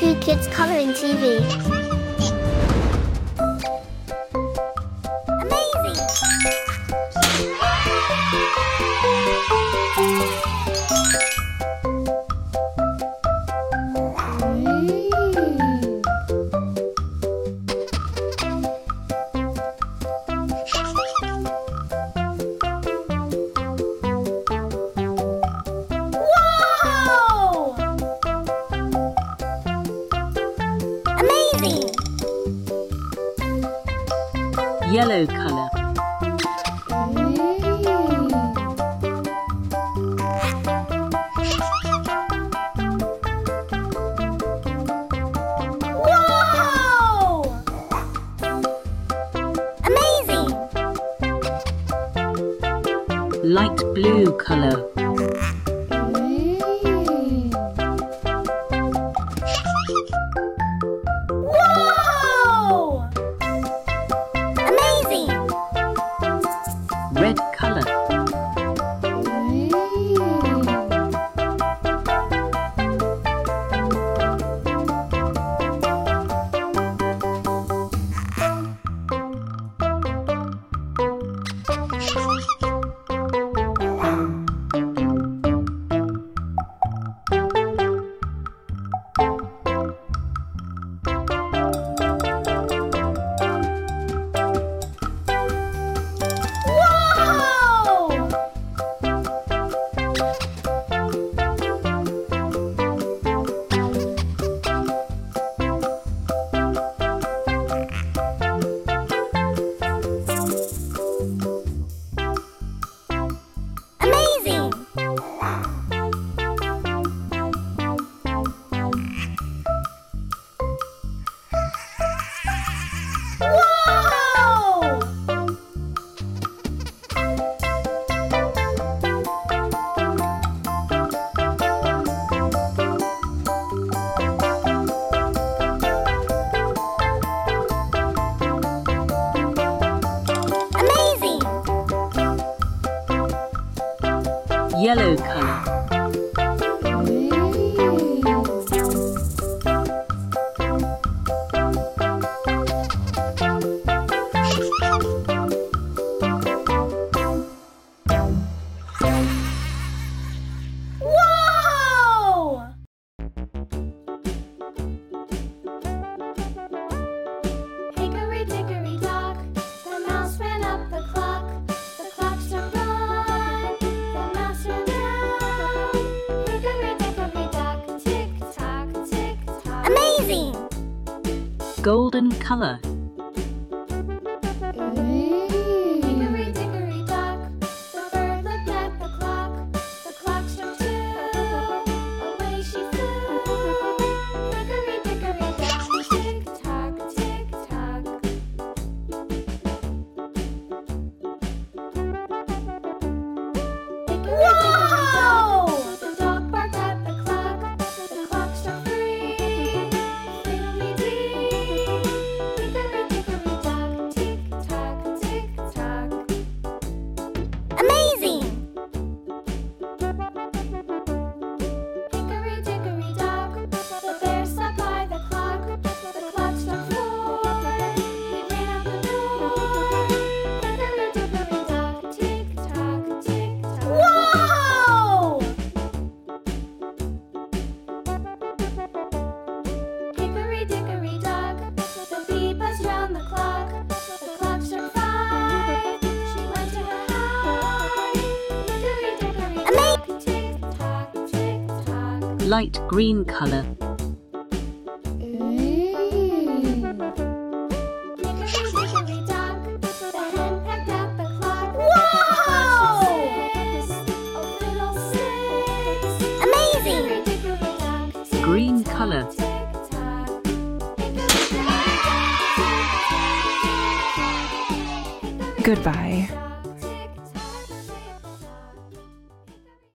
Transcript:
Two kids coloring TV. Amazing! Yellow color. Whoa! Amazing! Light blue color. Whoa! Red color. Yellow color. Golden color. Hickory-dickory-dock, the bird looked at the clock. The clock struck 2, away she flew. Hickory-dickory-dock, tick-tock, tick-tock. Whoa! The dog barked at the clock. The clock struck 3. Light green color. Green color. Goodbye.